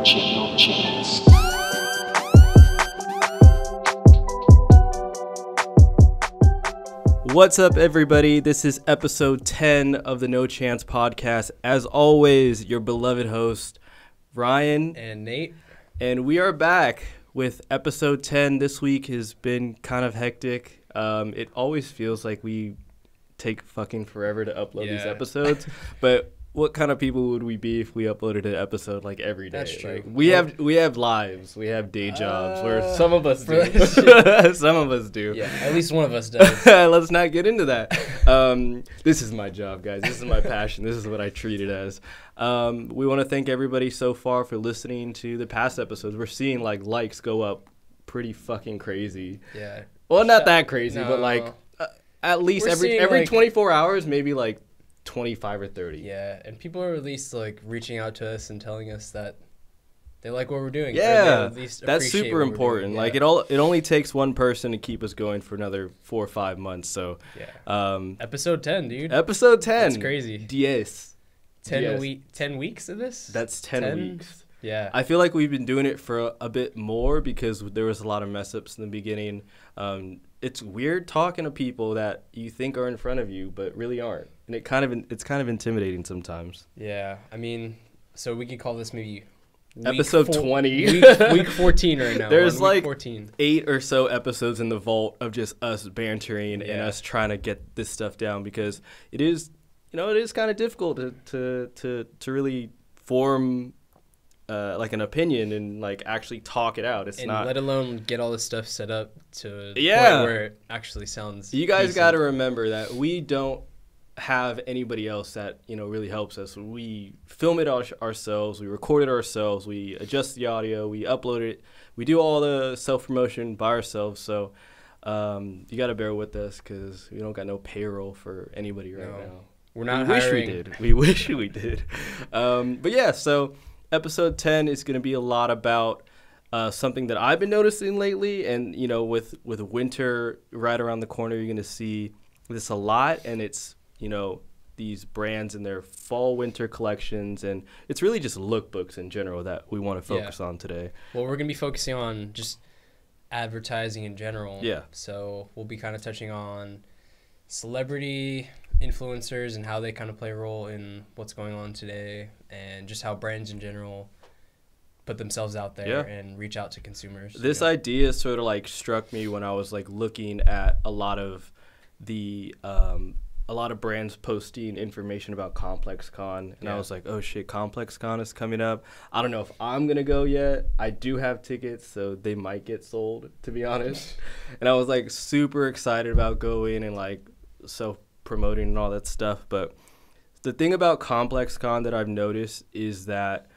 chance. What's up, everybody? This is episode 10 of the No Chance podcast. As always, your beloved host, Ryan and Nate. And we are back with episode 10. This week has been kind of hectic. It always feels like we take fucking forever to upload these episodes. But what kind of people would we be if we uploaded an episode like every day? That's true. Like, we have lives. We have day jobs where some of us do. Some of us do. Yeah, at least one of us does. Let's not get into that. This is my job, guys. This is my passion. This is what I treat it as. We want to thank everybody so far for listening to the past episodes. We're seeing likes go up pretty fucking crazy. Yeah. Well, not that crazy, but at least every 24 hours, maybe 25 or 30. Yeah, and people are at least reaching out to us and telling us that they like what we're doing. Yeah, that's super important. Yeah. It only takes one person to keep us going for another 4 or 5 months. So episode 10, dude. Episode 10. That's crazy. Yes. 10 weeks of this. That's 10 weeks. Yeah. I feel like we've been doing it for a bit more because there was a lot of mess ups in the beginning. It's weird talking to people that you think are in front of you but really aren't, and it's kind of intimidating sometimes. Yeah, I mean, so we could call this maybe episode 20, week 14 right now. There's 14. 8 or so episodes in the vault of just us bantering and us trying to get this stuff down because it is kind of difficult to really form an opinion and actually talk it out. It's not, let alone get all this stuff set up to the point where it actually sounds You guys decent. got to remember that we don't have anybody else that really helps us. We film it ourselves, we record it ourselves, we adjust the audio, we upload it, we do all the self-promotion by ourselves. So you got to bear with us because we don't got no payroll for anybody right now. We're not hiring. We wish we did. But yeah, so episode 10 is going to be a lot about something that I've been noticing lately. And, with winter right around the corner, you're going to see this a lot. And it's, these brands and their fall winter collections. And it's really just lookbooks in general that we want to focus on today. Well, we're going to be focusing on just advertising in general. Yeah. So we'll be kind of touching on celebrity influencers and how they kind of play a role in what's going on today, and just how brands in general put themselves out there and reach out to consumers. This idea sort of struck me when I was looking at a lot of brands posting information about ComplexCon, and I was like, oh shit, ComplexCon is coming up. I don't know if I'm gonna go yet. I do have tickets, so they might get sold, to be honest. And I was super excited about going and self-promoting and all that stuff. But the thing about ComplexCon that I've noticed is that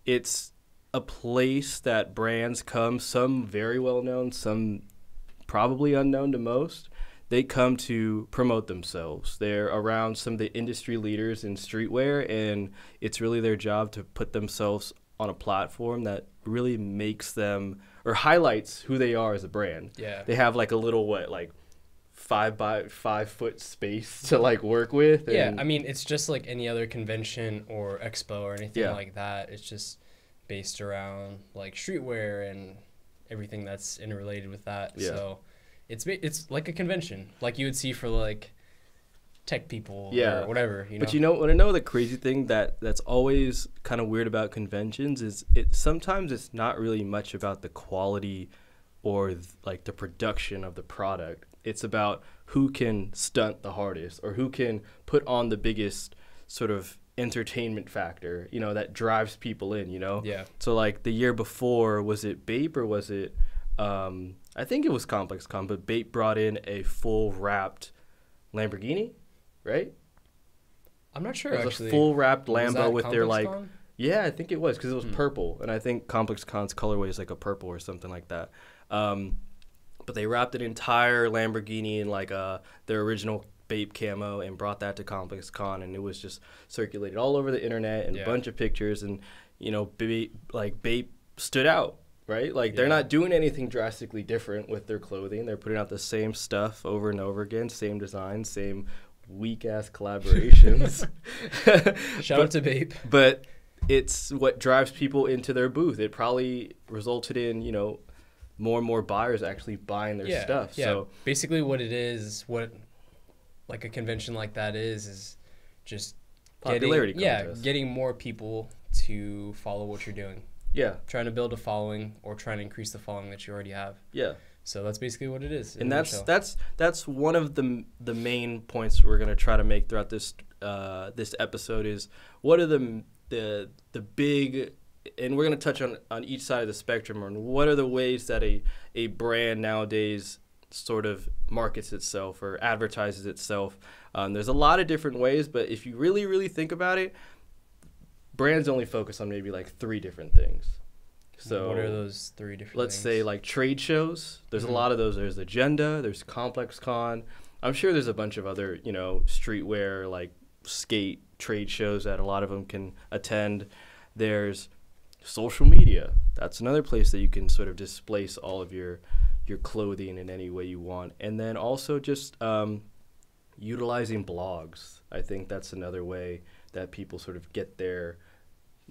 it's a place that brands come, some very well known, some probably unknown to most. They come to promote themselves. They're around some of the industry leaders in streetwear, and it's really their job to put themselves on a platform that really makes them or highlights who they are as a brand. Yeah. They have a little 5 by 5 foot space to work with. Yeah, I mean, it's just like any other convention or expo or anything like that. It's just based around streetwear and everything that's interrelated with that. Yeah. So it's like a convention, like you would see for tech people or whatever. But want to know the crazy thing that's always kind of weird about conventions is sometimes it's not really much about the quality or the production of the product. It's about who can stunt the hardest or who can put on the biggest sort of entertainment factor, that drives people in, Yeah. So the year before, was it Bape or was it, I think it was ComplexCon, but Bape brought in a full wrapped Lamborghini, right? I'm not sure, it was actually. A full wrapped Lambo with their ComplexCon? Yeah, I think it was because it was purple. And I think ComplexCon's colorway is a purple or something like that. But they wrapped an entire Lamborghini in their original Bape camo and brought that to ComplexCon, and it was just circulated all over the internet and a bunch of pictures. And Bape stood out, right? They're not doing anything drastically different with their clothing. They're putting out the same stuff over and over again, same designs, same weak ass collaborations. Shout out to Bape. But it's what drives people into their booth. It probably resulted in, you know, more and more buyers actually buying their stuff. Yeah. So basically what it is, what like a convention like that is just popularity contest. Getting more people to follow what you're doing. Yeah. Trying to build a following or trying to increase the following that you already have. Yeah. So that's basically what it is. And that's one of the main points we're going to try to make throughout this episode is what are the big, and we're going to touch on each side of the spectrum, on what are the ways that a brand nowadays sort of markets itself or advertises itself. There's a lot of different ways, but if you really, really think about it, brands only focus on maybe like 3 different things. So what are those 3 different let's things? say like trade shows. There's a lot of those. There's Agenda, there's Complex Con. I'm sure there's a bunch of other, you know, streetwear, like skate trade shows that a lot of them can attend. There's social media. That's another place that you can sort of displace all of your clothing in any way you want. And then also just utilizing blogs. I think that's another way that people sort of get their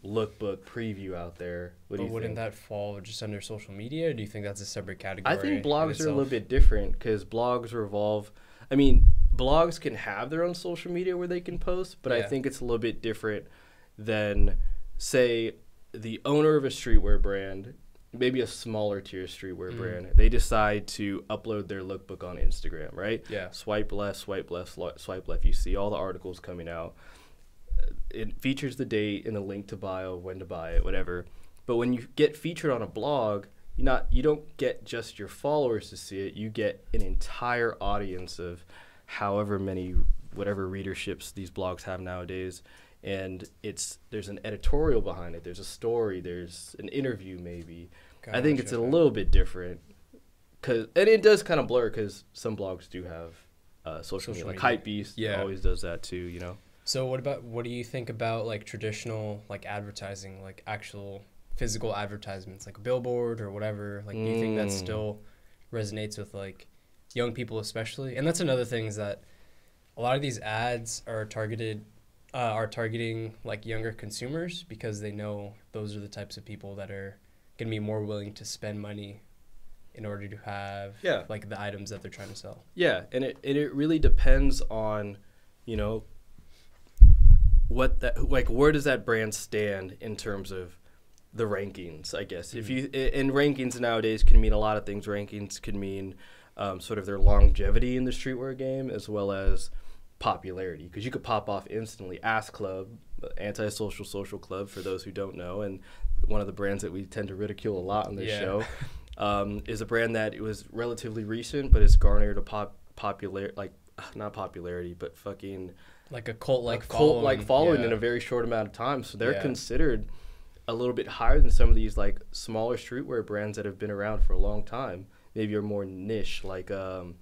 lookbook preview out there. Wouldn't that fall just under social media, or do you think that's a separate category? I think blogs are a little bit different because blogs revolve. I mean, blogs can have their own social media where they can post, but I think it's a little bit different than, say, the owner of a streetwear brand, maybe a smaller tier streetwear brand. They decide to upload their lookbook on Instagram, right? Yeah. Swipe left, swipe left, swipe left. You see all the articles coming out. It features the date and a link to bio, when to buy it, whatever. But when you get featured on a blog, you don't get just your followers to see it. You get an entire audience of however many, whatever readerships these blogs have nowadays. And there's an editorial behind it. There's a story. There's an interview maybe. Gotcha. I think it's a little bit different. And it does kind of blur because some blogs do have social media. Like Hypebeast always does that too, you know. So what do you think about like traditional like advertising, like actual physical advertisements, like a billboard or whatever? Like, do you think that still resonates with like young people especially? And that's another thing, is that a lot of these ads are targeting like younger consumers because they know those are the types of people that are going to be more willing to spend money in order to have like the items that they're trying to sell. Yeah, and it really depends on, you know, where does that brand stand in terms of the rankings, I guess. If you, and rankings nowadays can mean a lot of things. Rankings can mean sort of their longevity in the streetwear game, as well as popularity, because you could pop off instantly. Ass Club, anti-social social club, for those who don't know, and one of the brands that we tend to ridicule a lot on this show, is a brand that it was relatively recent, but it's garnered a not popularity, but fucking like a cult-like following in a very short amount of time. So they're considered a little bit higher than some of these like smaller streetwear brands that have been around for a long time. Maybe are more niche, like Have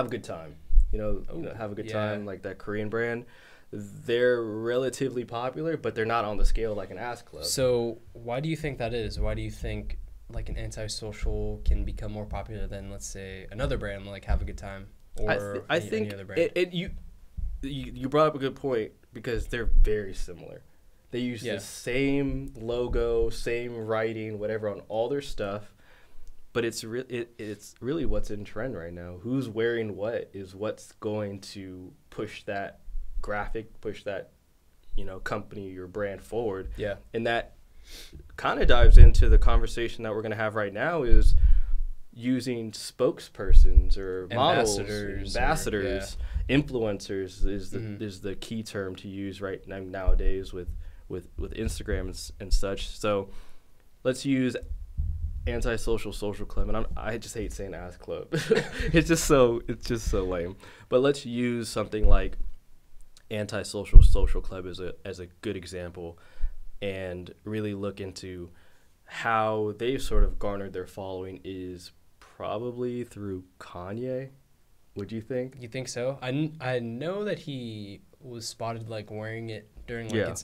a Good Time. You know, Have a Good Time, like that Korean brand. They're relatively popular, but they're not on the scale like an Ass Club. So why do you think that is? Why do you think like an antisocial can become more popular than, let's say, another brand like Have a Good Time or any other brand? You brought up a good point, because they're very similar. They use the same logo, same writing, whatever on all their stuff, but it's really what's in trend right now. Who's wearing what is what's going to push that graphic, push that, you know, company or brand forward. Yeah. And that kind of dives into the conversation that we're going to have right now, is using spokespersons or models, ambassadors, influencers is the key term to use right now nowadays with Instagram and such. So let's use anti-social social club, and I just hate saying Ass Club. it's just so lame. But let's use something like anti-social social club as a good example, and really look into how they've sort of garnered their following is probably through Kanye. Would you think? You think so? I know that he was spotted like wearing it during like its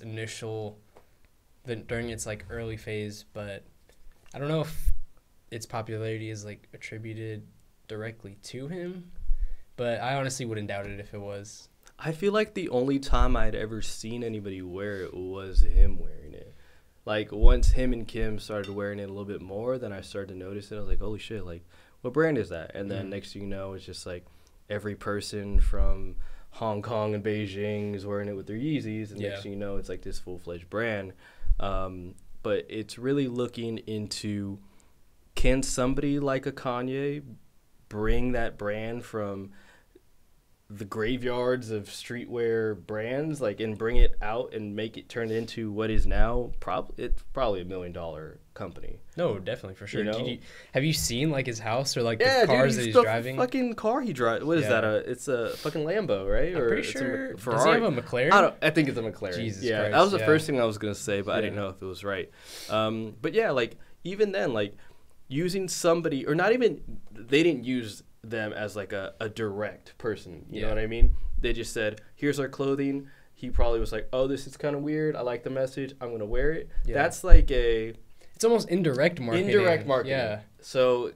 during its like early phase, but I don't know if its popularity is like attributed directly to him. But I honestly wouldn't doubt it if it was. I feel like the only time I'd ever seen anybody wear it was him wearing it. Like, once him and Kim started wearing it a little bit more, then I started to notice it. I was like, holy shit, like, what brand is that? And then next thing you know, it's just like every person from Hong Kong and Beijing is wearing it with their Yeezys. And next thing you know, it's like this full-fledged brand. But it's really looking into, can somebody like a Kanye bring that brand from the graveyards of streetwear brands, like, and bring it out and make it turn into what is now it's probably $1 million company. No, definitely, for sure. You know? Have you seen like his house or like the cars that he's driving? Fucking car he drives. What is that? It's a fucking Lambo, right? I'm pretty sure. Ferrari. Does he have a McLaren? I think it's a McLaren. Jesus Christ, that was the first thing I was gonna say, but I didn't know if it was right. But yeah, like, even then, like, using somebody, or not even, they didn't use them as like a direct person, you know what I mean? They just said, here's our clothing. He probably was like, oh, this is kind of weird, I like the message, I'm gonna wear it. That's like it's almost indirect marketing. Yeah. So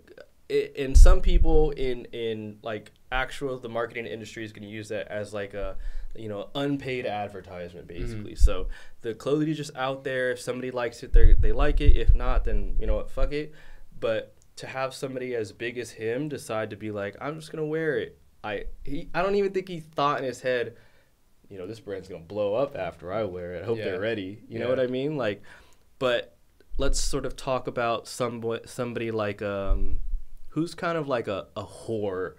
in some people in like the marketing industry is going to use that as like a, you know, unpaid advertisement, basically. So the clothing is just out there. If somebody likes it, they like it. If not, then, you know what, fuck it. But to have somebody as big as him decide to be like, I'm just gonna wear it, I don't even think he thought in his head, you know, this brand's gonna blow up after I wear it. I hope they're ready. You know what I mean? Like, but let's sort of talk about somebody like who's kind of like a whore.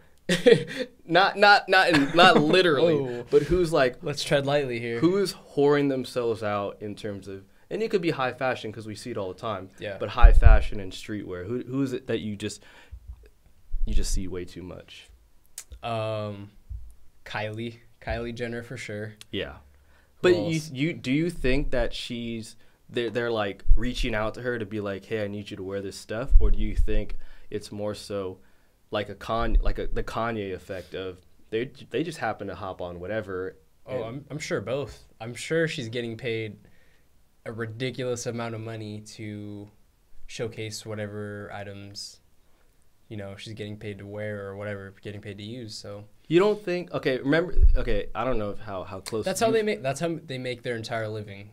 not literally, but who's like, let's tread lightly here. Who is whoring themselves out in terms of, and it could be high fashion because we see it all the time. Yeah. But high fashion and streetwear, who is it that you just see way too much? Kylie Jenner for sure. Yeah. But do you think that they're like reaching out to her to be like, hey, I need you to wear this stuff, or do you think it's more so like the Kanye effect of they just happen to hop on whatever? Oh, I'm sure both. I'm sure she's getting paid a ridiculous amount of money to showcase whatever items, you know, she's getting paid to wear or whatever, getting paid to use. So you don't think? Okay, remember? Okay, I don't know how close. That's how they make their entire living,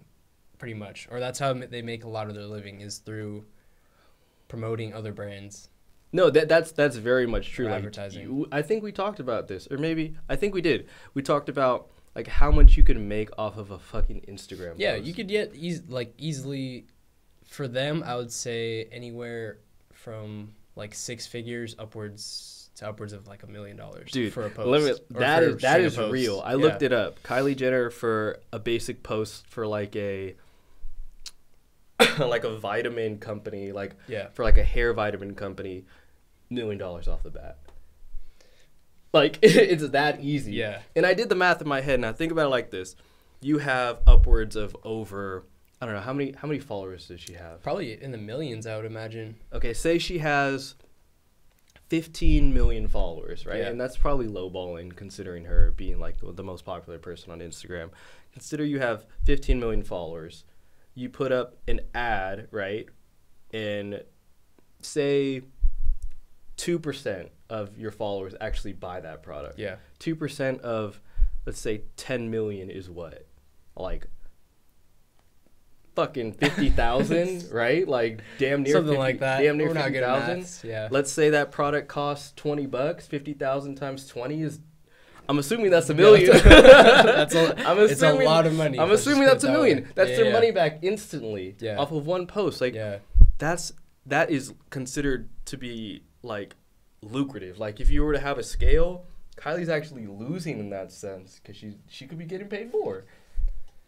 pretty much, or that's how they make a lot of their living, is through promoting other brands. No, that's very much true. Like, advertising. I think we talked about this, or maybe I think we did. We talked about like how much you can make off of a fucking Instagram post. You could get easily, for them, I would say anywhere from like 6 figures upwards of like $1 million, dude, for a post. That is real. I looked it up. Kylie Jenner, for a basic post for like a like a vitamin company, for like a hair vitamin company, $1 million off the bat. Like, it's that easy. Yeah. And I did the math in my head, and I think about it like this. You have upwards of over, I don't know, how many followers does she have? Probably in the millions, I would imagine. Okay, say she has 15 million followers, right? Yeah. And that's probably lowballing, considering her being like the most popular person on Instagram. Consider you have 15 million followers. You put up an ad, right? And say 2% of your followers actually buy that product. Yeah. 2% of, let's say, 10 million is what? Like fucking 50,000, right? Like damn near something 50, like that. Damn near 50,000. Yeah. Let's say that product costs $20. 50,000 times 20 is, I'm assuming that's $1 million. It's a lot of money. I'm assuming that's $1 million. That's their money back instantly off of one post. Like that is considered to be like lucrative. Like if you were to have a scale, Kylie's actually losing in that sense because she could be getting paid more.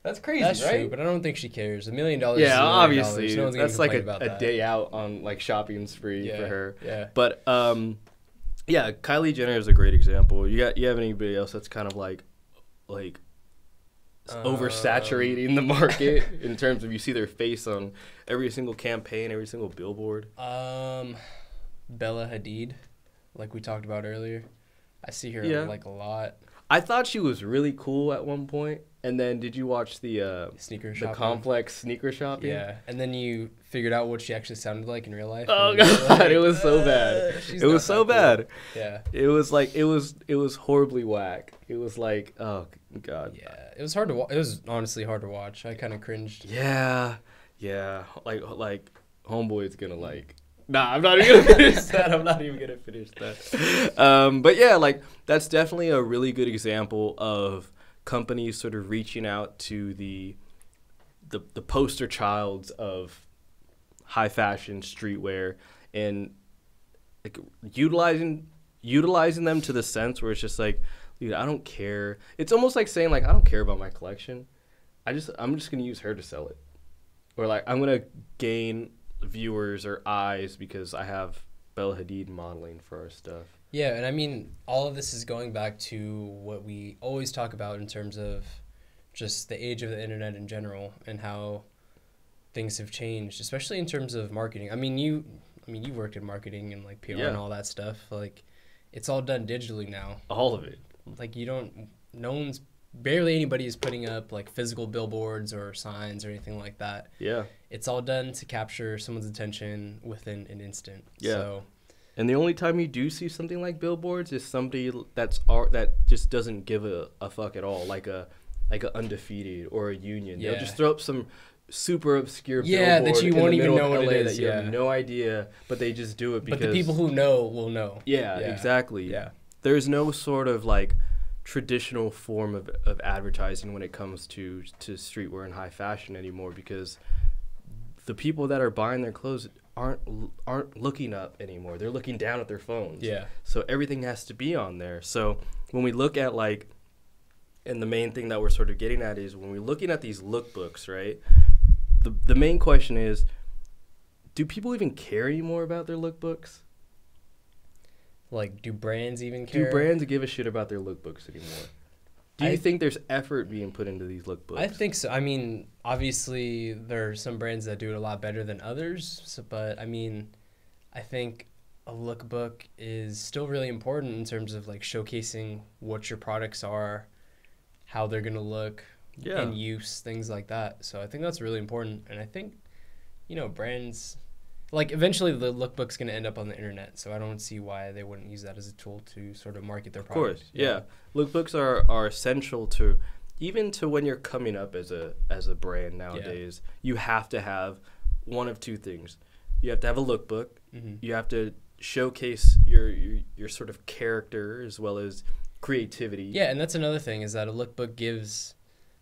That's crazy, that's right? true, but I don't think she cares. $1 million. Yeah, obviously. No one's that's like a day out on like shopping spree for her. Yeah. But yeah, Kylie Jenner is a great example. You have anybody else that's kind of like oversaturating the market in terms of you see their face on every single campaign, every single billboard? Bella Hadid, like we talked about earlier. I see her like a lot. I thought she was really cool at one point, And then did you watch the complex sneaker shopping? Yeah, and then you figured out what she actually sounded like in real life. Oh god, like, it was so bad. It was so bad. Cool. Yeah. It was like it was horribly whack. It was like, oh god. Yeah, it was hard to watch. It was honestly hard to watch. I kind of cringed. Yeah. Like homeboy's gonna like. Nah, I'm not even gonna finish that. But yeah, like that's definitely a really good example of companies sort of reaching out to the poster childs of high fashion streetwear and like utilizing them to the sense where it's just like, dude, I don't care. It's almost like saying like, I don't care about my collection. I'm just gonna use her to sell it, or like I'm gonna gain viewers or eyes because I have Bella Hadid modeling for our stuff. Yeah, and I mean, all of this is going back to what we always talk about in terms of just the age of the internet in general and how things have changed, especially in terms of marketing. I mean, you worked in marketing and like PR and all that stuff. Like, it's all done digitally now. All of it. Like, barely anybody is putting up like physical billboards or signs or anything like that. Yeah. It's all done to capture someone's attention within an instant. Yeah. So, and the only time you do see something like billboards is somebody that just doesn't give a fuck at all, like a Undefeated or a Union. Yeah. They'll just throw up some super obscure billboard that you won't even know what it is. That you have no idea, but they just do it because. But the people who know will know. Yeah, exactly. Yeah. There's no sort of like traditional form of advertising when it comes to streetwear and high fashion anymore, because the people that are buying their clothes aren't looking up anymore. They're looking down at their phones. Yeah. So everything has to be on there. So when we look at like, and the main thing that we're sort of getting at is when we're looking at these lookbooks, right? The main question is, do people even care anymore about their lookbooks? Like, do brands even care? Do brands give a shit about their lookbooks anymore? Do you think there's effort being put into these lookbooks? I think so. I mean, obviously, there are some brands that do it a lot better than others. But, I mean, I think a lookbook is still really important in terms of, like, showcasing what your products are, how they're going to look in use, things like that. So I think that's really important. And I think, brands... Like, eventually, the lookbook's going to end up on the internet, so I don't see why they wouldn't use that as a tool to sort of market their product. Of course, yeah. Lookbooks are essential to, even to when you're coming up as a brand nowadays, you have to have one of two things. You have to have a lookbook. Mm-hmm. You have to showcase your sort of character as well as creativity. Yeah, and that's another thing, is that a lookbook gives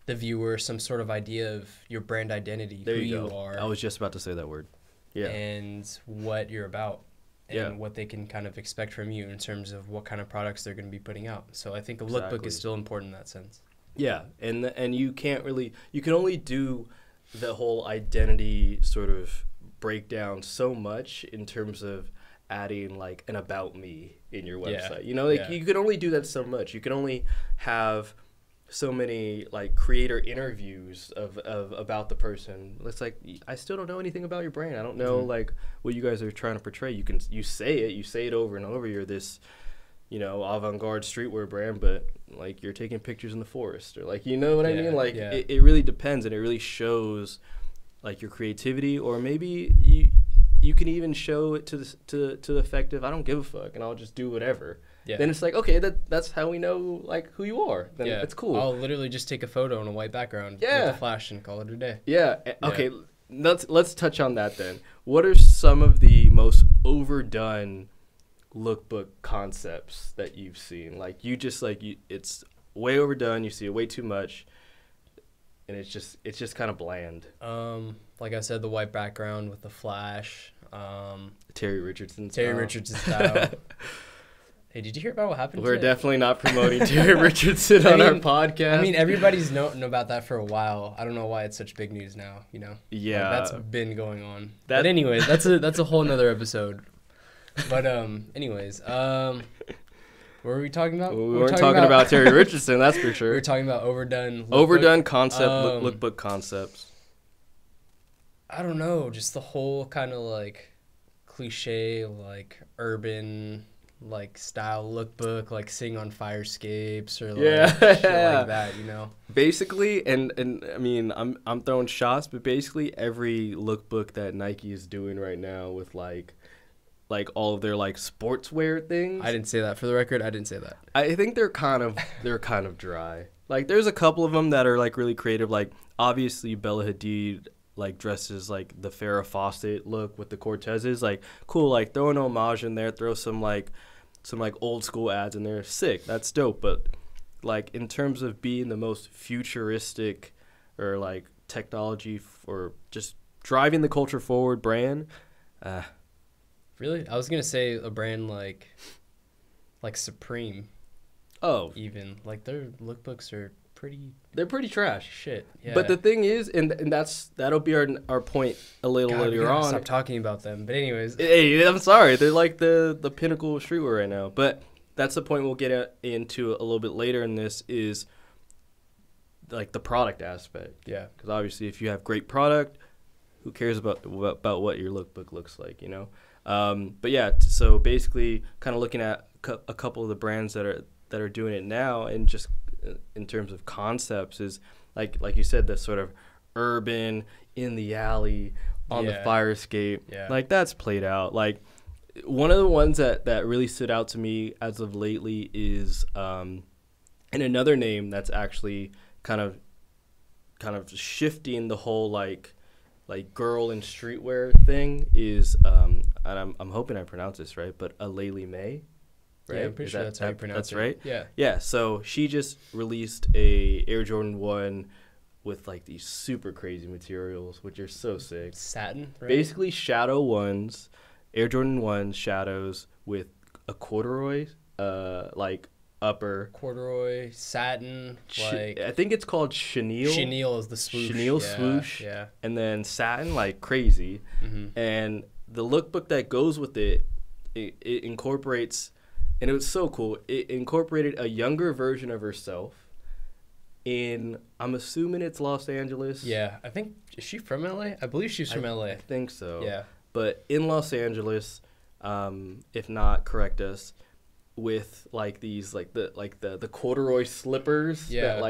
the viewer some sort of idea of your brand identity, who you are. I was just about to say that word. Yeah. And what you're about and what they can kind of expect from you in terms of what kind of products they're going to be putting out. So I think a lookbook is still important in that sense. Yeah, and you can only do the whole identity sort of breakdown so much in terms of adding like an about me in your website. You can only do that so much. You can only have so many like creator interviews of about the person. It's like, I still don't know anything about your brand. I don't know like what you guys are trying to portray. You say it over and over. You're this, avant-garde streetwear brand, but like you're taking pictures in the forest, or like, I mean? Like it really depends, and it really shows like your creativity, or maybe you can even show it to the effect of, I don't give a fuck and I'll just do whatever. Yeah. Then it's like, okay, that's how we know like who you are. Then it's cool. I'll literally just take a photo on a white background with a flash and call it a day. Yeah. Okay. Let's touch on that then. What are some of the most overdone lookbook concepts that you've seen? Like it's way overdone. You see it way too much, and it's just kind of bland. Like I said, the white background with the flash. Terry Richardson style. Hey, did you hear about what happened We're definitely not promoting Terry Richardson on our podcast. I mean, everybody's known about that for a while. I don't know why it's such big news now, Yeah. Like, that's been going on. But anyways, that's a whole nother episode. But anyways, what were we talking about? We weren't talking about Terry Richardson, that's for sure. We were talking about overdone lookbook concepts. I don't know, just the whole kind of like cliche, like urban, like style lookbook, like sitting on firescapes or like shit like that, basically, and I mean, I'm throwing shots, but basically every lookbook that Nike is doing right now with like all of their like sportswear things. I didn't say that. For the record, I didn't say that. I think they're kind of dry. Like there's a couple of them that are like really creative. Like obviously Bella Hadid like dresses like the Farrah Fawcett look with the Cortezes. Like cool. Like throw an homage in there. Throw some old school ads in there. Sick. That's dope. But like in terms of being the most futuristic or like technology or just driving the culture forward brand. Really? I was gonna say a brand like Supreme. Oh, even like their lookbooks are they're pretty trash. Shit. Yeah. But the thing is, and that'll be our point a little later on. Stop talking about them. But anyways, hey, I'm sorry. They're like the pinnacle of streetwear right now. But that's the point we'll get into a little bit later in this is like the product aspect. Yeah. Because obviously, if you have great product, who cares about what your lookbook looks like, you know? But yeah, so basically, kind of looking at a couple of the brands that are doing it now, and just in terms of concepts, is like you said, the sort of urban in the alley on the fire escape. Yeah. Like that's played out. Like one of the ones that really stood out to me as of lately is and another name that's actually kind of shifting the whole like girl in streetwear thing is and I'm hoping I pronounce this right, but Aleli May. Right? Yeah, I'm pretty sure that's how you pronounce it. Right? Yeah. Yeah, so she just released a Air Jordan 1 with like these super crazy materials, which are so sick. Satin, right? Basically Shadow 1s, Air Jordan 1 shadows with a corduroy like upper. Corduroy, satin, like I think it's called chenille. Chenille is the swoosh. Chenille swoosh. Yeah. And then satin like crazy. Mm-hmm. And the lookbook that goes with it incorporates, and it was so cool, it incorporated a younger version of herself in, I'm assuming it's Los Angeles. Yeah, I think, is she from LA? I believe she's from LA. I think so. Yeah. But in Los Angeles, if not, correct us, with like these like the corduroy slippers. Yeah.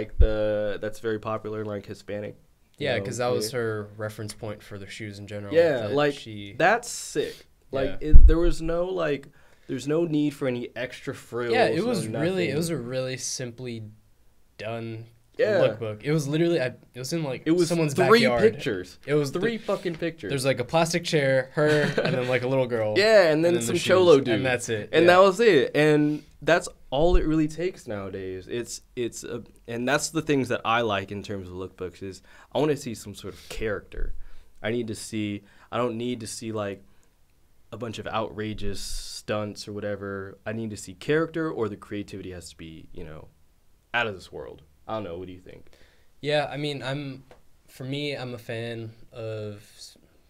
That's very popular in like Hispanic. Yeah, because that was her reference point for the shoes in general. Yeah, that's sick. Like there's no need for any extra frills. Yeah, it was a really simply done lookbook. It was literally it was someone's backyard. Pictures. It was three fucking pictures. There's like a plastic chair, her, and then like a little girl. Yeah, and then some cholo dude. And that's it. And that was it. And that's all it really takes nowadays. And that's the things that I like in terms of lookbooks is I want to see some sort of character. I don't need to see like a bunch of outrageous stunts or whatever. I need to see character, or the creativity has to be, out of this world. I don't know. What do you think? Yeah, I mean, I'm a fan of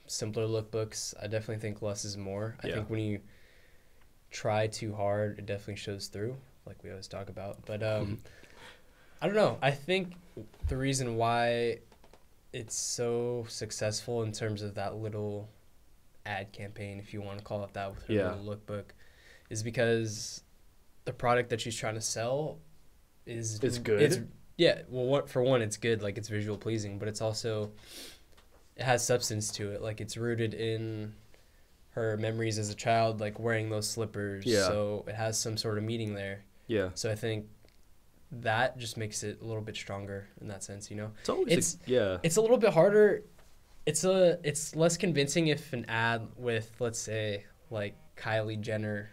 simpler lookbooks. I definitely think less is more. I think when you try too hard, it definitely shows through, like we always talk about. But I don't know. I think the reason why it's so successful in terms of that little ad campaign, if you want to call it that, with her little lookbook, is because the product that she's trying to sell is good. For one, it's good, like it's visual pleasing, but it's also, it has substance to it. Like it's rooted in her memories as a child, like wearing those slippers. Yeah. So it has some sort of meaning there. Yeah. So I think that just makes it a little bit stronger in that sense, It's always it's a little bit harder. It's less convincing if an ad with, let's say, like Kylie Jenner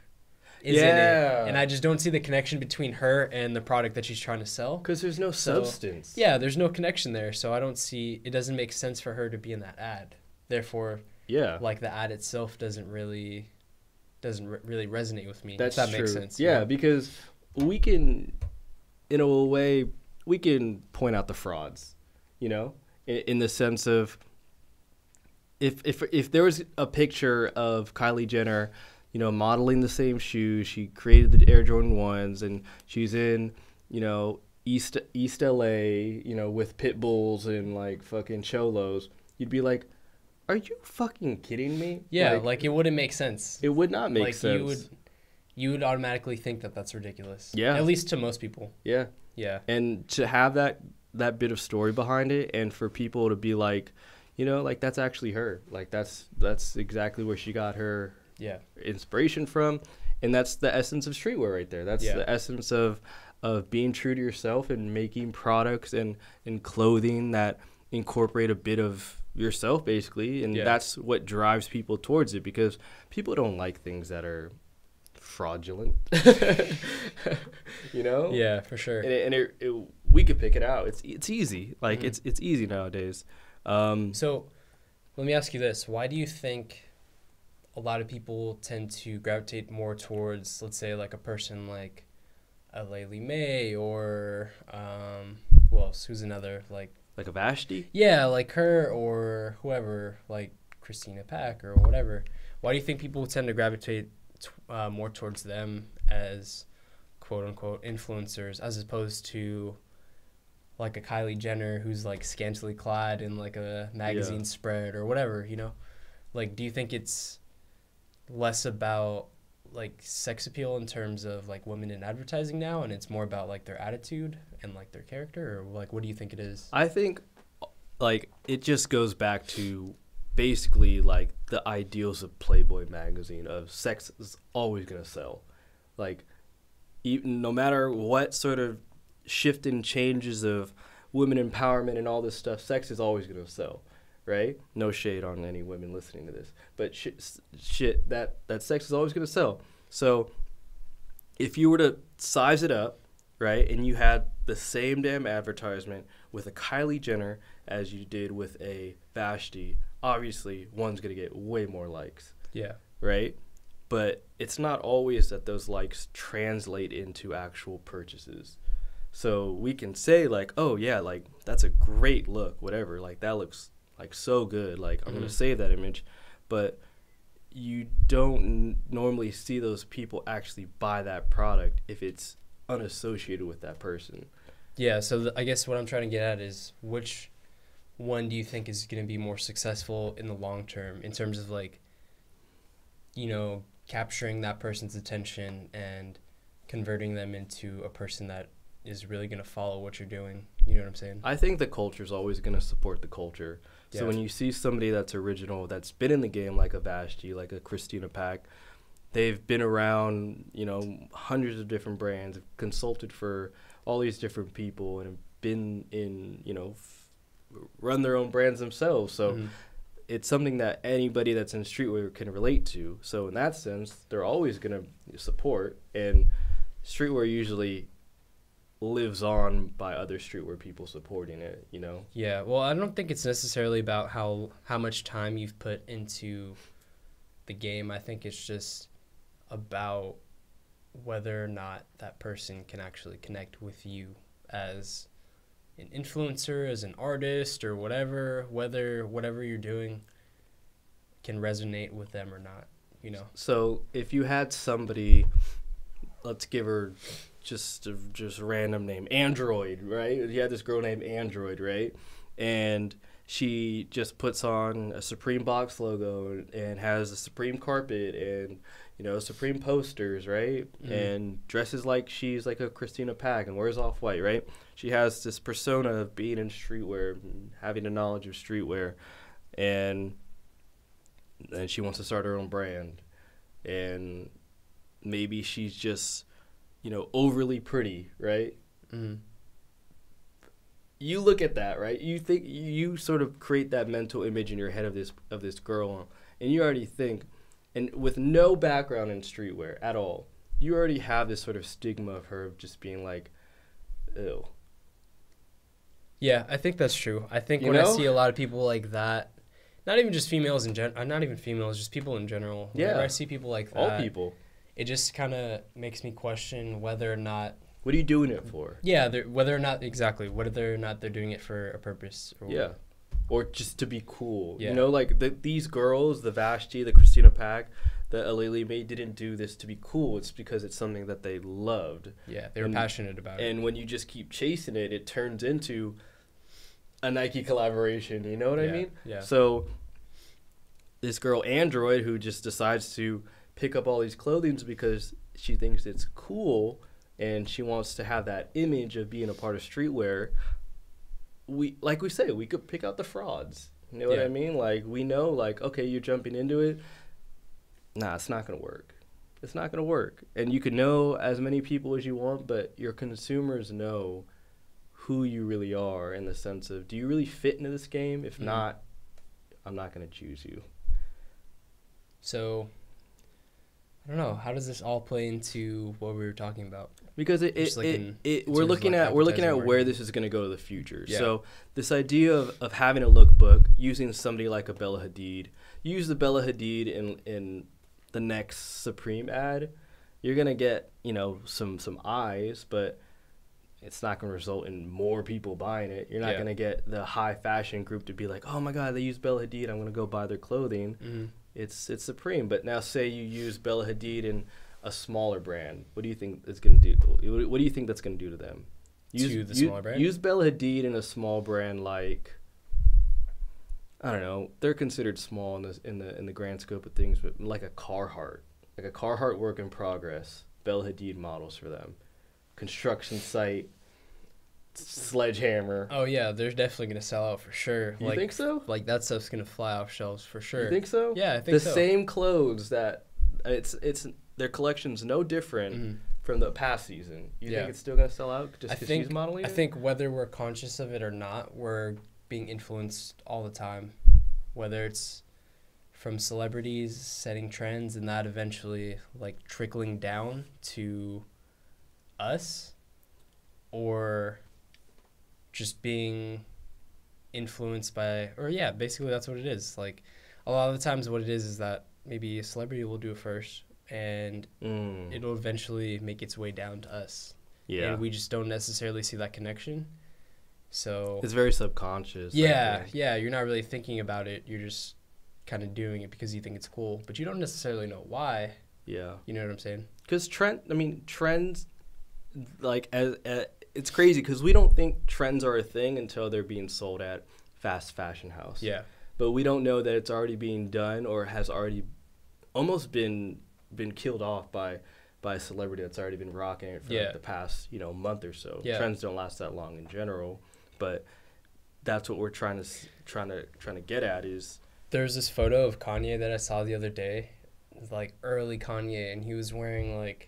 is in it, and I just don't see the connection between her and the product that she's trying to sell. Because there's no substance. Yeah, there's no connection there, so I don't see, it doesn't make sense for her to be in that ad. Therefore, like the ad itself doesn't really resonate with me. That's if that true. Makes sense. Yeah, because we can, in a way, we can point out the frauds, in the sense of, if there was a picture of Kylie Jenner, modeling the same shoes, she created the Air Jordan 1s, and she's in, East LA, with pit bulls and like fucking cholos, you'd be like, are you fucking kidding me? Yeah, like it wouldn't make sense. It would not make sense. You would automatically think that that's ridiculous. Yeah. At least to most people. Yeah. Yeah. And to have that that bit of story behind it, and for people to be like, you know, like that's actually her. Like that's exactly where she got her inspiration from, and that's the essence of streetwear right there. That's the essence of being true to yourself and making products and clothing that incorporate a bit of yourself, basically, and that's what drives people towards it, because people don't like things that are fraudulent. You know? Yeah, for sure. And we could pick it out. It's easy. Like it's easy nowadays. So let me ask you this: why do you think a lot of people tend to gravitate more towards, let's say, like a person like a Laylee May, or who else? Who's another like a Vashti? Yeah, like her, or whoever, like Christina Pack or whatever. Why do you think people tend to gravitate more towards them as quote unquote influencers, as opposed to like a Kylie Jenner who's like scantily clad in like a magazine spread or whatever, you know? Like, do you think it's less about like sex appeal in terms of like women in advertising now, and it's more about like their attitude and like their character, or like what do you think it is? I think like it just goes back to basically like the ideals of Playboy magazine of sex is always going to sell. Like even no matter what sort of shift and changes of women empowerment and all this stuff, sex is always going to sell, right? No shade on any women listening to this, but shit that sex is always going to sell. So if you were to size it up, right, and you had the same damn advertisement with a Kylie Jenner as you did with a Vashti, obviously one's going to get way more likes. Yeah. Right? But it's not always that those likes translate into actual purchases. So we can say like, oh yeah, like that's a great look, whatever, like that looks like so good, like I'm going to save that image. But you don't normally see those people actually buy that product if it's unassociated with that person. Yeah, so I guess what I'm trying to get at is, which one do you think is going to be more successful in the long term in terms of like, you know, capturing that person's attention and converting them into a person that is really going to follow what you're doing? You know what I'm saying? I think the culture is always going to support the culture. So when you see somebody that's original, that's been in the game, like a Vashti, like a Christina Pack, they've been around, you know, hundreds of different brands, consulted for all these different people, and have been in, you know, run their own brands themselves. So it's something that anybody that's in streetwear can relate to. So in that sense, they're always going to support, and streetwear usually lives on by other streetwear people supporting it, you know? Yeah, well, I don't think it's necessarily about how much time you've put into the game. I think it's just about whether or not that person can actually connect with you as an influencer, as an artist, or whatever, whether whatever you're doing can resonate with them or not, you know? So if you had somebody, let's give her just a random name, Android, right? You had this girl named Android, right? And she just puts on a Supreme box logo and has a Supreme carpet and, you know, Supreme posters, right? And dresses like she's like a Christina Pack and wears off-white, right? She has this persona of being in streetwear, having a knowledge of streetwear, and she wants to start her own brand. And maybe she's just, you know, overly pretty, right? You look at that, right? You think, you sort of create that mental image in your head of this girl, and you already think, and with no background in streetwear at all, you already have this sort of stigma of her of just being like, ew. Yeah, I think that's true. I think when I see a lot of people like that, not even just females in general, not even females, just people in general. Yeah. Whenever I see people like that, all people, it just kind of makes me question whether or not. What are you doing it for? Yeah, whether or not, exactly, whether or not they're doing it for a purpose. Or or just to be cool. Yeah. You know, like these girls, the Vashti, the Christina Pack, the Laylee May, didn't do this to be cool. It's because it's something that they loved. Yeah, they were passionate about it. And when you just keep chasing it, it turns into a Nike collaboration. You know what I mean? Yeah. So this girl, Android, who just decides to pick up all these clothings because she thinks it's cool and she wants to have that image of being a part of streetwear, we say, we could pick out the frauds. You know Yeah. what I mean? Like, we know, like, okay, you're jumping into it. Nah, it's not going to work. It's not going to work. And you can know as many people as you want, but your consumers know who you really are, in the sense of, do you really fit into this game? If not, I'm not going to choose you. So, I don't know. How does this all play into what we were talking about? Because we're looking at where this is going to go to the future. Yeah. So this idea of having a lookbook, using somebody like a Bella Hadid, use the Bella Hadid in the next Supreme ad, you're going to get, you know, some eyes, but it's not going to result in more people buying it. You're not going to get the high fashion group to be like, oh my God, they use Bella Hadid, I'm going to go buy their clothing. Mm-hmm. It's Supreme. But now say you use Bella Hadid in a smaller brand. What do you think it's going to do? What do you think that's going to do to them? Smaller brand? Use Bella Hadid in a small brand like, I don't know, they're considered small in the grand scope of things, but like a Carhartt. Like a Carhartt work in progress. Bella Hadid models for them. Construction site, Sledgehammer. Oh yeah, they're definitely gonna sell out for sure. You think so? Like that stuff's gonna fly off shelves for sure. You think so? Yeah, I think so. The same clothes that it's their collection's no different from the past season. You think it's still gonna sell out just because she's modeling? I think whether we're conscious of it or not, we're being influenced all the time. Whether it's from celebrities setting trends and that eventually like trickling down to us, or just being influenced by, or yeah, basically that's what it is. Like a lot of the times what it is that maybe a celebrity will do it first and it'll eventually make its way down to us. Yeah. And we just don't necessarily see that connection. So it's very subconscious. Yeah. Yeah. You're not really thinking about it. You're just kind of doing it because you think it's cool, but you don't necessarily know why. Yeah. You know what I'm saying? Because trends, like, it's crazy because we don't think trends are a thing until they're being sold at fast fashion house. Yeah. But we don't know that it's already being done or has already almost been killed off by a celebrity that's already been rocking it for like the past, month or so. Yeah. Trends don't last that long in general, but that's what we're trying to get at is. There's this photo of Kanye that I saw the other day. It's like early Kanye, and he was wearing like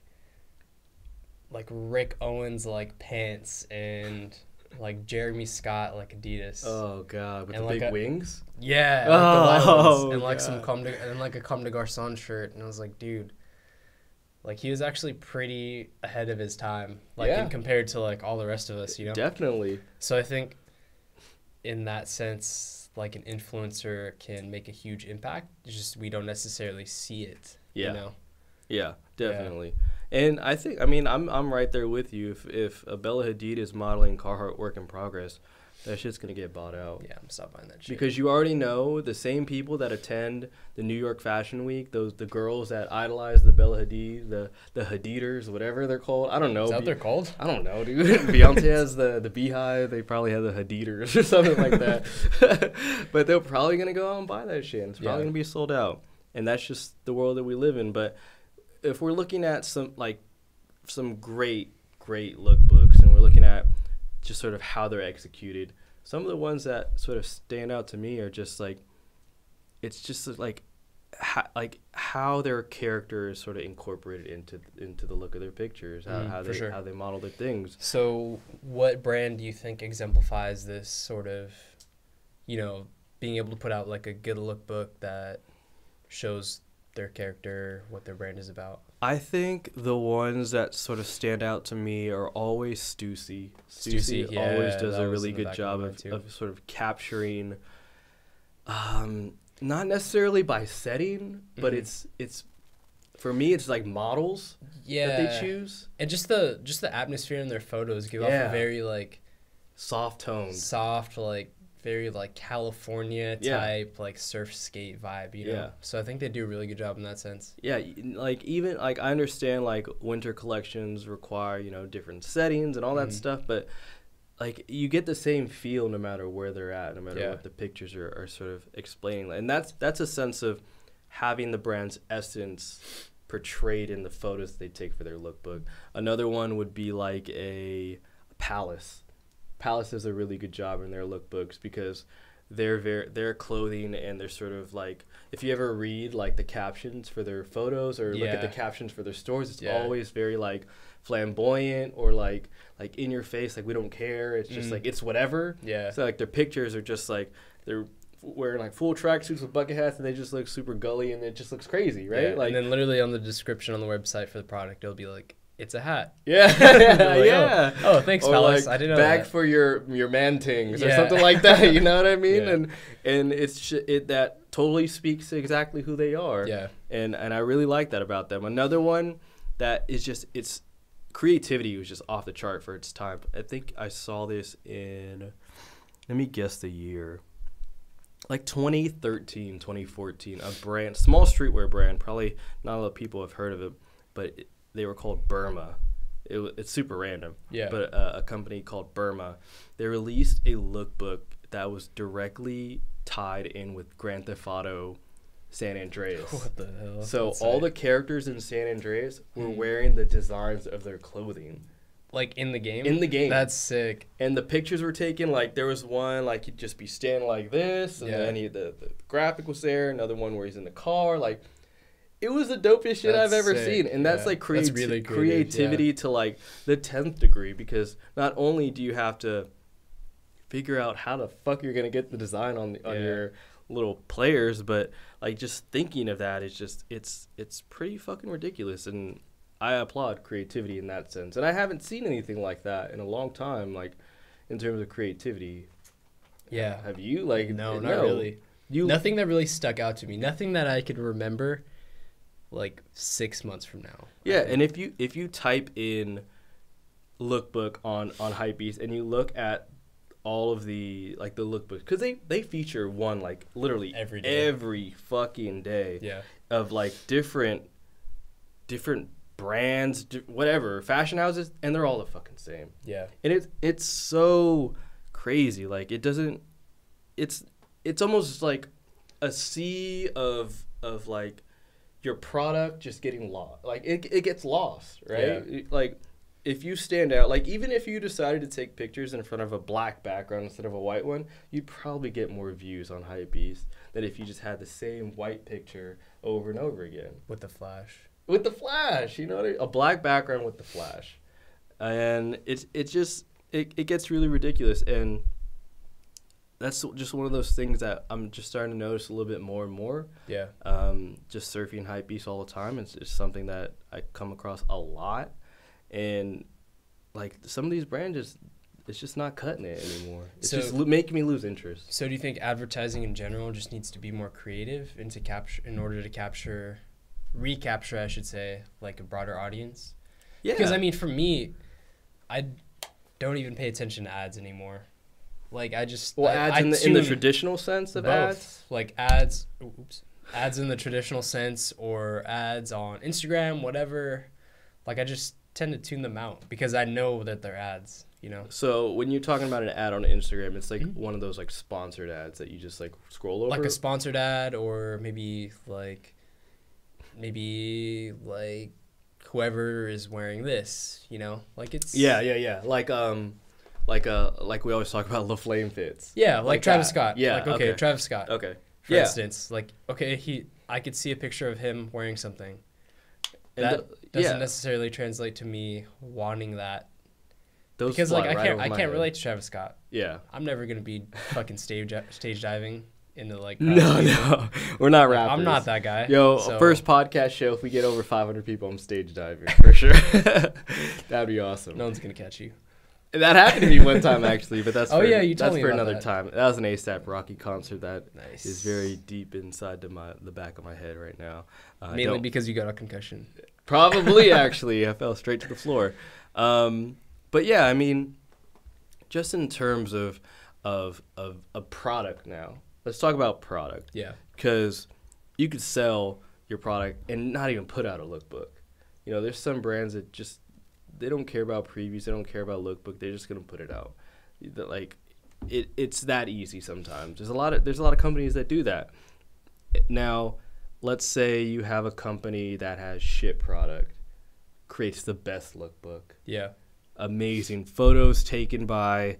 Rick Owens like pants and like Jeremy Scott like Adidas. Oh God, with the big wings. Yeah, like the ones, and like a Comme des Garçons shirt, and I was like, dude, like he was actually pretty ahead of his time, like compared to like all the rest of us, Definitely. So I think, in that sense, like an influencer can make a huge impact. It's just we don't necessarily see it. Yeah. Yeah, definitely. Yeah. And I think, I'm right there with you. If a Bella Hadid is modeling Carhartt work in progress, that shit's going to get bought out. Yeah, I'm stop buying that shit. Because you already know the same people that attend the New York Fashion Week, the girls that idolize the Bella Hadid, the Hadiders, whatever they're called. I don't know. Is that what they're called? I don't know, dude. Beyonce has the Beehive. They probably have the Hadiders or something like that. But they're probably going to go out and buy that shit. And it's probably going to be sold out. And that's just the world that we live in. But if we're looking at some great lookbooks and we're looking at just sort of how they're executed, some of the ones that sort of stand out to me are just like, it's just like how their character is sort of incorporated into the look of their pictures, how they model their things. So what brand do you think exemplifies this sort of, being able to put out like a good lookbook that shows their character, what their brand is about? I think the ones that sort of stand out to me are always Stussy. Stussy always does a really good job of sort of capturing, not necessarily by setting, but it's for me it's like models that they choose, and just the atmosphere in their photos give off a very like soft tone, like very like California type like surf skate vibe, Yeah. So I think they do a really good job in that sense. Yeah, like even like I understand like winter collections require, different settings and all that stuff, but like you get the same feel no matter where they're at, no matter what the pictures are sort of explaining. And that's a sense of having the brand's essence portrayed in the photos they take for their lookbook. Another one would be like a Palace. Palace does a really good job in their lookbooks because their clothing and their sort of like, if you ever read like the captions for their photos or look at the captions for their stores, it's always very like flamboyant or like in your face, like we don't care. It's just like it's whatever. Yeah. So like their pictures are just like they're wearing like full tracksuits with bucket hats and they just look super gully and it just looks crazy, right? Yeah. Like, and then literally on the description on the website for the product, it'll be like, it's a hat. Yeah. Like, yeah. Oh, thanks, Palace. Like, I didn't know bag that. for your man tings or something like that. You know what I mean? And it's that totally speaks to exactly who they are. Yeah. And I really like that about them. Another one that is just its creativity was just off the chart for its time. I think I saw this in, let me guess the year, like 2013, 2014. A brand, small streetwear brand, probably not a lot of people have heard of it, but they were called Burma. It's super random. Yeah. But a company called Burma, they released a lookbook that was directly tied in with Grand Theft Auto San Andreas. What the hell? So all the characters in San Andreas were wearing the designs of their clothing. Like in the game? In the game. That's sick. And the pictures were taken, like there was one like he'd just be standing like this, and then the graphic was there. Another one where he's in the car, like. It was the dopest shit I've ever seen. And that's like really creativity to like the 10th degree, because not only do you have to figure out how the fuck you're going to get the design on your little players, but like just thinking of that is just, it's pretty fucking ridiculous. And I applaud creativity in that sense. And I haven't seen anything like that in a long time, like in terms of creativity. Yeah. Have you? Like, no, not really. Nothing that really stuck out to me. Nothing that I could remember like 6 months from now. Yeah, and if you type in lookbook on Hypebeast and you look at all of the like the lookbooks, because they feature one like literally every fucking day of like different brands, whatever, fashion houses, and they're all the fucking same. Yeah. And it's so crazy. Like it's almost like a sea of like your product just getting lost. Like it gets lost, right? Yeah. Like if you stand out, like even if you decided to take pictures in front of a black background instead of a white one, you'd probably get more views on Hypebeast than if you just had the same white picture over and over again. With the flash. With the flash, you know what I mean? A black background with the flash. And it gets really ridiculous, and that's just one of those things that I'm just starting to notice a little bit more and more. Yeah. Just surfing Hypebeast all the time. It's just something that I come across a lot. And, like, some of these brands it's just not cutting it anymore. It's just making me lose interest. So do you think advertising in general just needs to be more creative in order to recapture, I should say, like a broader audience? Yeah. Because, I mean, for me, I don't even pay attention to ads anymore. Like ads in the traditional sense of ads? Like ads in the traditional sense, or ads on Instagram, whatever. Like I just tend to tune them out because I know that they're ads, you know? So when you're talking about an ad on Instagram, it's like one of those like sponsored ads that you just like scroll over? Like a sponsored ad, or maybe whoever is wearing this, you know? Like it's... Yeah. Like we always talk about the flame fits. Yeah, like Travis Scott. Yeah, like, okay, Travis Scott. Okay. For instance, like, okay, I could see a picture of him wearing something. That doesn't necessarily translate to me wanting that. Because like I can't relate to Travis Scott. Yeah. I'm never gonna be fucking stage diving into like. No, we're not rappers. I'm not that guy. First podcast show. If we get over 500 people, I'm stage diving for sure. That'd be awesome. No one's gonna catch you. That happened to me one time actually, but that's you told me for about another that. time. That was an A$AP Rocky concert that is very deep inside the back of my head right now. Mainly because you got a concussion. Probably actually, I fell straight to the floor. But yeah, I mean, just in terms of a product now. Let's talk about product. Yeah. Because you could sell your product and not even put out a lookbook. You know, there's some brands that just they don't care about previews. They don't care about lookbook. They're just gonna put it out. Like, it's that easy sometimes. There's a lot of companies that do that. Now, let's say you have a company that has shit product, creates the best lookbook. Yeah. Amazing photos taken by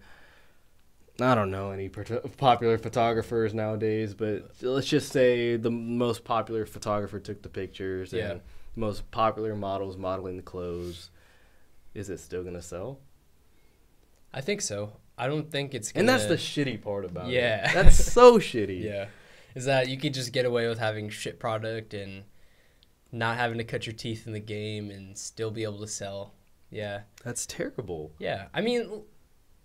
I don't know any popular photographers nowadays, but let's just say the most popular photographer took the pictures and the most popular models modeling the clothes. Is it still going to sell? I think so. I don't think it's gonna... And that's the shitty part about it. Yeah. That's so shitty. Yeah. Is that you could just get away with having shit product and not having to cut your teeth in the game and still be able to sell. Yeah. That's terrible. Yeah. I mean,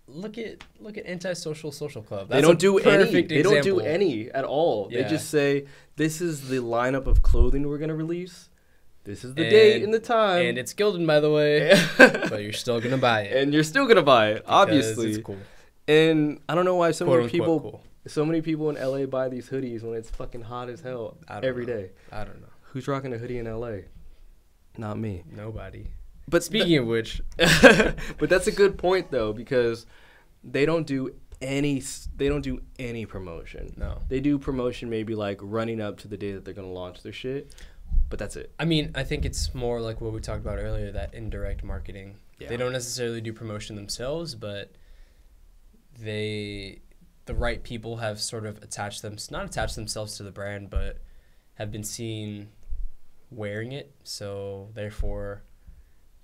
look at Antisocial Social Club. They don't do any. They don't do any at all. Yeah. They just say, this is the lineup of clothing we're going to release. This is the date and the time. And it's Gildan, by the way. But you're still going to buy it. And you're still going to buy it, obviously. It's cool. And I don't know why so many people cool. So many people in LA buy these hoodies when it's fucking hot as hell every day. I don't know. Who's rocking a hoodie in LA? Not me. Nobody. But speaking of which, but that's a good point though, because they don't do any promotion. No. They do promotion maybe like running up to the day that they're going to launch their shit, but that's it. I mean, I think it's more like what we talked about earlier, that indirect marketing. Yeah. They don't necessarily do promotion themselves, but the right people have sort of not attached themselves to the brand, but have been seen wearing it. So therefore,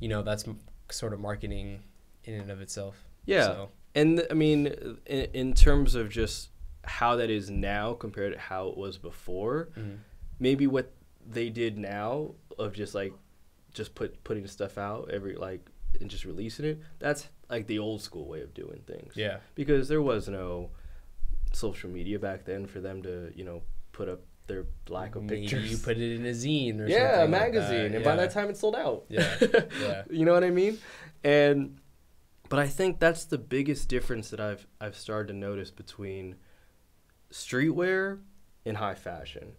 that's sort of marketing in and of itself. Yeah. So. And I mean, in terms of just how that is now compared to how it was before, maybe what they did now of just putting stuff out and just releasing it, that's like the old school way of doing things. Yeah. Because there was no social media back then for them to, put up their lack of pictures. Maybe you put it in a zine or something. Yeah, a magazine. magazine. And by that time, it sold out. Yeah. Yeah. You know what I mean? But I think that's the biggest difference that I've started to notice between streetwear and high fashion.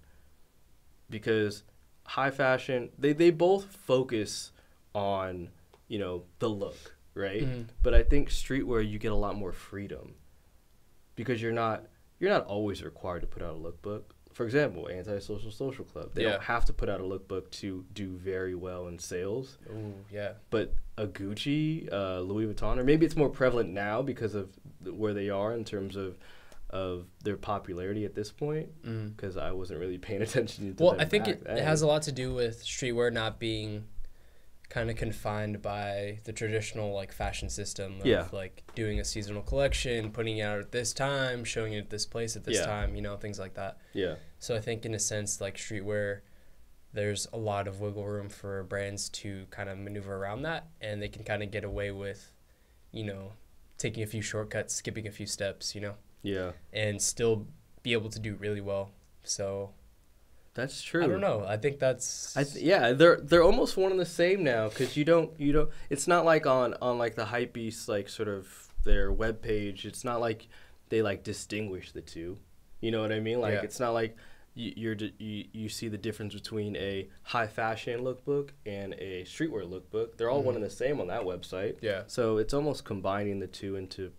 Because high fashion, they both focus on, the look, right? Mm-hmm. But I think streetwear, you get a lot more freedom. Because you're not always required to put out a lookbook. For example, Antisocial Social Club. They don't have to put out a lookbook to do very well in sales. Ooh, yeah. But a Gucci, Louis Vuitton, or maybe it's more prevalent now because of where they are in terms of their popularity at this point. Because I wasn't really paying attention to Well, I think it has a lot to do with streetwear not being kind of confined by the traditional like fashion system of like doing a seasonal collection, putting it out at this time, showing it at this place at this time, things like that. Yeah. So I think in a sense, like streetwear, there's a lot of wiggle room for brands to kind of maneuver around that, and they can kind of get away with, taking a few shortcuts, skipping a few steps, Yeah. and still be able to do really well. So that's true. I don't know. I think that's they're almost one and the same now, because you don't it's not like on like the Hypebeast like sort of their webpage. It's not like they like distinguish the two. You know what I mean? Like it's not like you see the difference between a high fashion lookbook and a streetwear lookbook. They're all one and the same on that website. Yeah. So it's almost combining the two into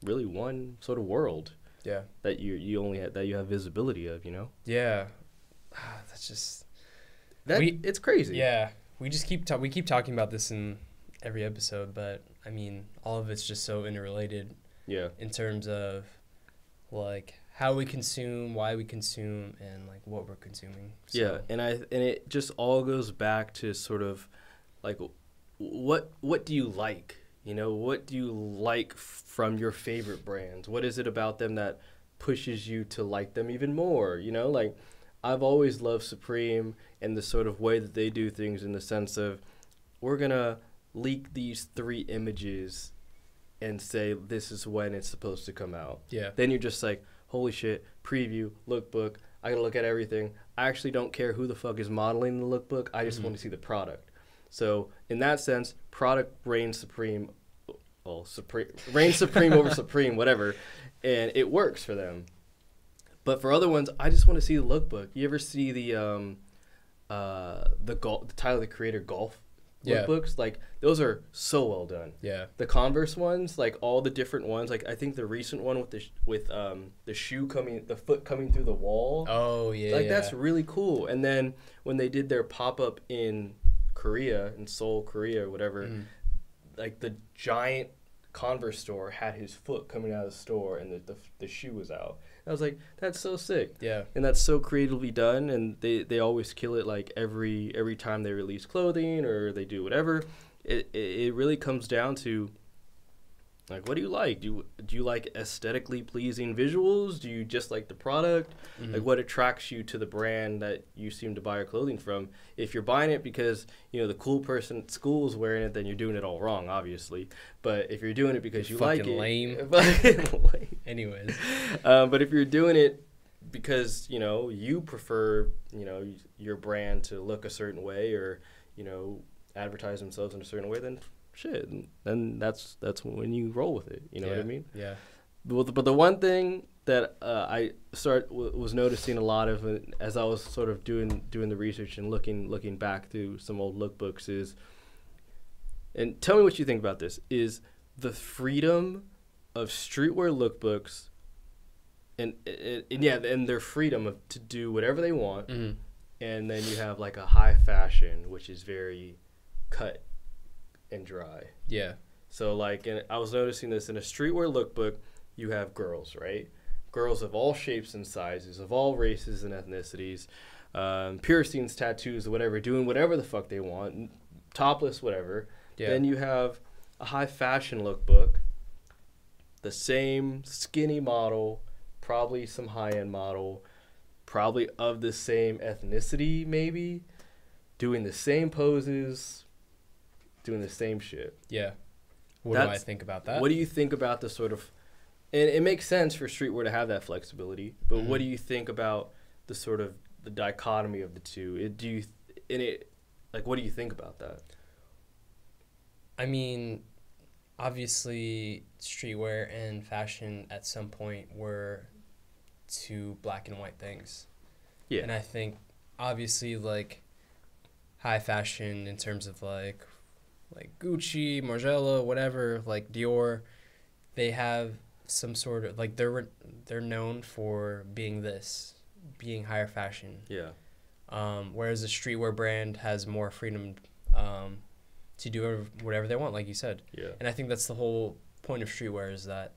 really one sort of world. Yeah. That you have visibility of, Yeah. That's just it's crazy. Yeah, we keep talking about this in every episode, but I mean, all of it's just so interrelated. Yeah. In terms of like how we consume, why we consume, and like what we're consuming. So. Yeah, and it just all goes back to sort of like what do you like? What do you like from your favorite brands? What is it about them that pushes you to like them even more? Like I've always loved Supreme and the sort of way that they do things, in the sense of, we're going to leak these 3 images and say this is when it's supposed to come out. Yeah. Then you're just like, holy shit, preview, lookbook, I got to look at everything. I actually don't care who the fuck is modeling the lookbook. I just want to see the product. So in that sense, product reigns supreme. Well, reigns supreme over Supreme, whatever. And it works for them. But for other ones, I just want to see the lookbook. You ever see the Tyler the Creator golf lookbooks? Like, those are so well done. Yeah. The Converse ones, like all the different ones. Like I think the recent one with the foot coming through the wall. Oh yeah. Like that's really cool. And then when they did their pop up in Korea, in Seoul, Korea, or whatever, like the giant Converse store had his foot coming out of the store and the shoe was out. I was like, that's so sick. Yeah. And that's so creatively done, and they always kill it like every time they release clothing or they do whatever. It really comes down to, like, what do you like? Do you like aesthetically pleasing visuals? Do you just like the product? Mm-hmm. Like, what attracts you to the brand that you seem to buy your clothing from? If you're buying it because, you know, the cool person at school is wearing it, then you're doing it all wrong, obviously. But if you're doing it because you like it... lame. lame. Anyways. But if you're doing it because, you know, you prefer, you know, your brand to look a certain way or, you know, advertise themselves in a certain way, then... shit, and that's when you roll with it. You know what I mean? Yeah. But the one thing that I was noticing a lot of as I was sort of doing the research and looking back through some old lookbooks is, and tell me what you think about this, is the freedom of streetwear lookbooks, and their freedom to do whatever they want, mm-hmm. and then you have like a high fashion which is very cut and dry. Yeah. So like, I was noticing this in a streetwear lookbook, you have girls, right? Girls of all shapes and sizes, of all races and ethnicities, piercings, tattoos, whatever, doing whatever the fuck they want, topless, whatever. Yeah. Then you have a high fashion lookbook, the same skinny model, probably some high-end model, probably of the same ethnicity maybe, doing the same poses, doing the same shit. Yeah. What do I think about that? What do you think about the sort of... And it makes sense for streetwear to have that flexibility, but mm-hmm. what do you think about the sort of the dichotomy of the two? What do you think about that? I mean, obviously, streetwear and fashion at some point were two black and white things. Yeah. And I think, obviously, like, high fashion in terms of, like Gucci, Margiela, whatever, like Dior, they have some sort of, like, they're known for being higher fashion. Yeah. Whereas a streetwear brand has more freedom to do whatever they want, like you said. Yeah. And I think that's the whole point of streetwear, is that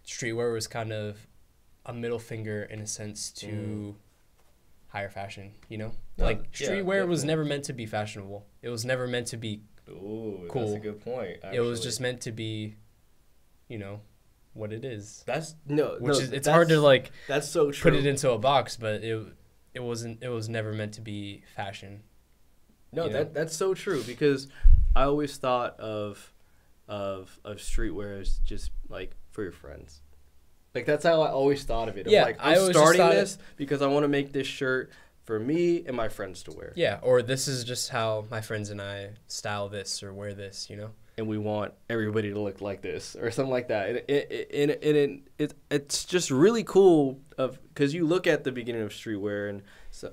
streetwear was kind of a middle finger in a sense to higher fashion, you know? Like, streetwear was never meant to be fashionable. It was never meant to be cool. That's a good point, actually. It was just meant to be, you know, what it is. It's hard to, like, that's so true. Put it into a box, but it was never meant to be fashion. No, that's so true, because I always thought of streetwear as just, like, for your friends. Like, that's how I always thought of it. Yeah, like, I'm starting this because I want to make this shirt for me and my friends to wear. Yeah, or this is just how my friends and I style this or wear this, you know? And we want everybody to look like this or something like that. It's just really cool because you look at the beginning of streetwear and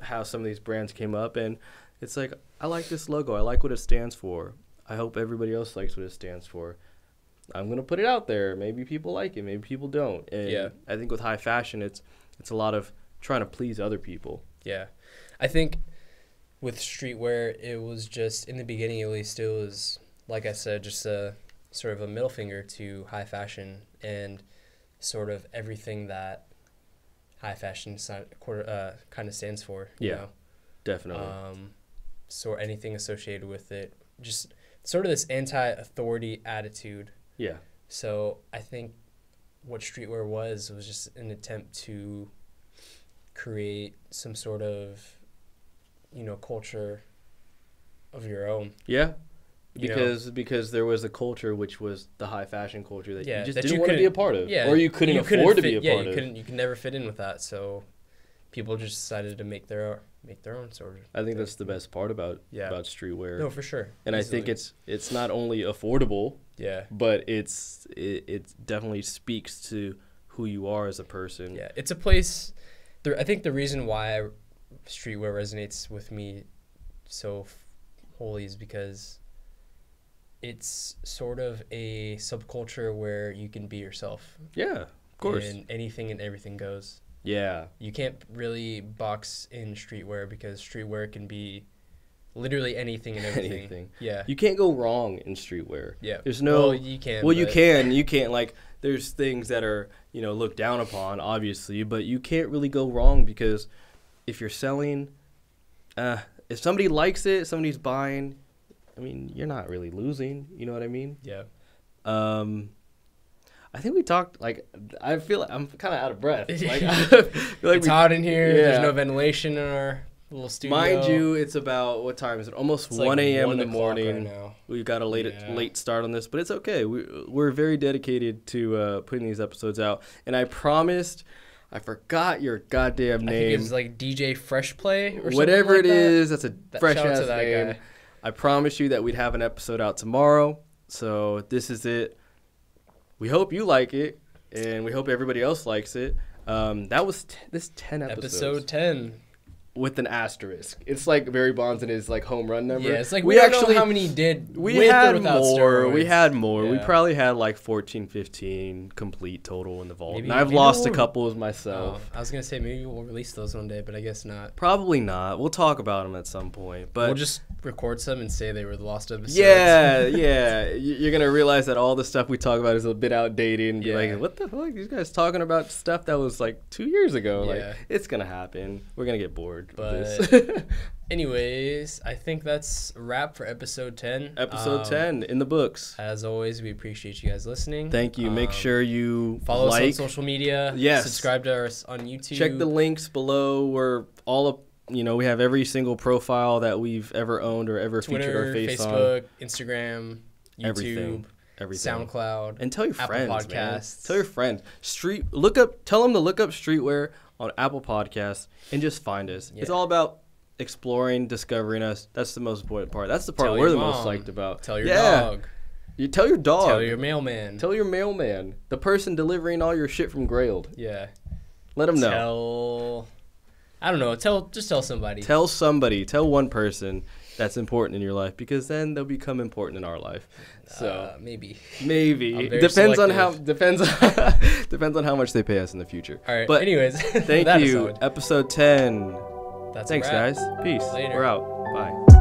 how some of these brands came up, and it's like, I like this logo. I like what it stands for. I hope everybody else likes what it stands for. I'm going to put it out there. Maybe people like it. Maybe people don't. And I think with high fashion, it's a lot of trying to please other people. Yeah. I think with streetwear, it was just, in the beginning at least, it was, like I said, just a sort of a middle finger to high fashion and sort of everything that high fashion kind of stands for. You know? Definitely. So anything associated with it, just sort of this anti-authority attitude. Yeah. So I think what streetwear was just an attempt to create some sort of, you know, culture of your own. Yeah. Because there was a culture which was the high fashion culture that you just didn't want to be a part of. Yeah. Or you couldn't afford to be a part of. You could never fit in with that. So people just decided to make their own sort of I think thing. That's the best part about streetwear. No, for sure. And easily. I think it's not only affordable, but it definitely speaks to who you are as a person. Yeah, it's a place. I think the reason why streetwear resonates with me so wholly is because it's sort of a subculture where you can be yourself. Yeah, of course. And anything and everything goes. Yeah. You can't really box in streetwear because streetwear can be literally anything and everything. Anything. Yeah. You can't go wrong in streetwear. Yeah. There's no. Well, you can. Well, you can. You can't. Like, there's things that are, you know, looked down upon, obviously, but you can't really go wrong because if you're selling, if somebody likes it, somebody's buying, I mean, you're not really losing. You know what I mean? Yeah. I think we talked, like, I feel like I'm kind of out of breath. Like, I feel like it's hot in here. Yeah. There's no ventilation in our little studio. Mind you, it's about, what time is it? Almost 1 a.m. in the morning. Right now. We've got a late start on this, but it's okay. We're very dedicated to putting these episodes out. And I promised, I forgot your goddamn name. I think it was like DJ Fresh Play or something. Whatever like it is, that's a fresh-ass name. Guy. I promised you that we'd have an episode out tomorrow. So this is it. We hope you like it, and we hope everybody else likes it. That was this 10 episodes. Episode 10. With an asterisk. It's like Barry Bonds and his like home run number. Yeah, it's like we don't know how many did we with had or without more. steroids. We had more. Yeah. We probably had like 14, 15 complete total in the vault. Maybe, and I've lost a couple as myself. I was going to say maybe we'll release those one day, but I guess not. Probably not. We'll talk about them at some point. But we'll just record some and say they were the lost episodes. Yeah, yeah. You're going to realize that all the stuff we talk about is a bit outdated and be like, what the fuck? These guys talking about stuff that was like 2 years ago. Yeah. Like, it's going to happen. We're going to get bored but of this. Anyways, I think that's a wrap for episode 10. Episode 10 in the books. As always, we appreciate you guys listening. Thank you. Make sure you follow us on social media. Yes. Subscribe to us on YouTube. Check the links below. We're all up. You know, we have every single profile that we've ever owned or ever Twitter, featured our face on. Facebook, Instagram, YouTube, everything. SoundCloud, and tell your friends, Apple Podcasts. Man. Tell your friends. Tell them to look up Streetwear on Apple Podcasts and just find us. Yeah. It's all about exploring, discovering us. That's the most important part. That's the part we're the most psyched about. Tell your dog. You tell your dog. Tell your mailman. Tell your mailman. The person delivering all your shit from Grailed. Yeah. Let them know. I don't know. Just tell somebody. Tell somebody. Tell one person that's important in your life, because then they'll become important in our life. So maybe depends on how much they pay us in the future. All right. But anyways, thank you. Episode 10. That's Thanks, guys. Peace. Later. We're out. Bye.